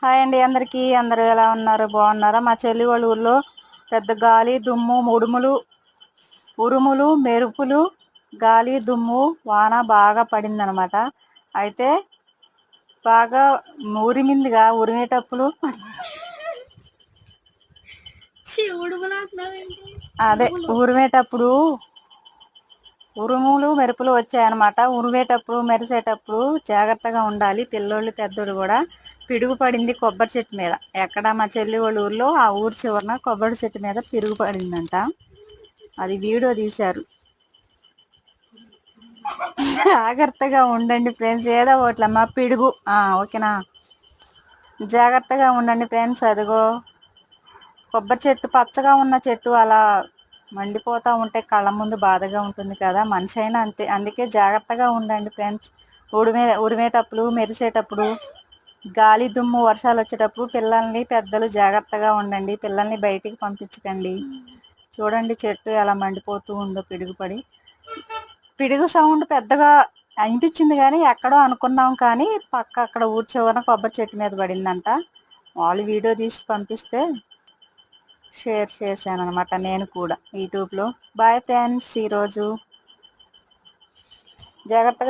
Hi అండి అందరికీ. అందరూ ఎలా ఉన్నారు? బాగున్నారా? మా చెల్లి వాళ్ళ ఊర్లో పెద్ద గాలి దుమ్ము ఉరుములు మెరుపులు గాలి దుమ్ము వాన బాగా పడిందనమాట. అయితే బాగా ఉరిమిందిగా. ఉరిమేటప్పుడు అదే ఉరిమేటప్పుడు ఉరుములు మెరుపులు వచ్చాయన్నమాట. ఉరిమేటప్పుడు మెరిసేటప్పుడు జాగ్రత్తగా ఉండాలి పిల్లోళ్ళు పెద్దోళ్ళు కూడా. పిడుగు పడింది కొబ్బరి చెట్టు మీద. ఎక్కడ? మా చెల్లి వాళ్ళ ఊర్లో. ఆ ఊరు చివరన కొబ్బరి చెట్టు మీద పిడుగు పడిందంట. అది వీడియో తీశారు. జాగ్రత్తగా ఉండండి ఫ్రెండ్స్. ఏదో ఒకట్లమ్మా పిడుగు. ఓకేనా? జాగ్రత్తగా ఉండండి ఫ్రెండ్స్. అదిగో కొబ్బరి చెట్టు, పచ్చగా ఉన్న చెట్టు అలా మండిపోతూ ఉంటే కళ్ళ ముందు బాధగా ఉంటుంది కదా. మనిషి అయినా అంతే. అందుకే జాగ్రత్తగా ఉండండి ఫ్రెండ్స్. ఉరిమేటప్పుడు మెరిసేటప్పుడు గాలి దుమ్ము వర్షాలు వచ్చేటప్పుడు పిల్లల్ని పెద్దలు జాగ్రత్తగా ఉండండి. పిల్లల్ని బయటికి పంపించకండి. చూడండి చెట్టు ఎలా మండిపోతూ ఉందో పిడుగుపడి. పిడుగు సౌండ్ పెద్దగా అనిపించింది కానీ ఎక్కడో అనుకున్నాం, కానీ పక్క అక్కడ ఊరి చివరన కొబ్బరి చెట్టు మీద పడిందంట. వాళ్ళు వీడియో తీసి పంపిస్తే షేర్ చేశాను అనమాట నేను కూడా యూట్యూబ్లో. Bye friends. ఈరోజు జాగ్రత్తగా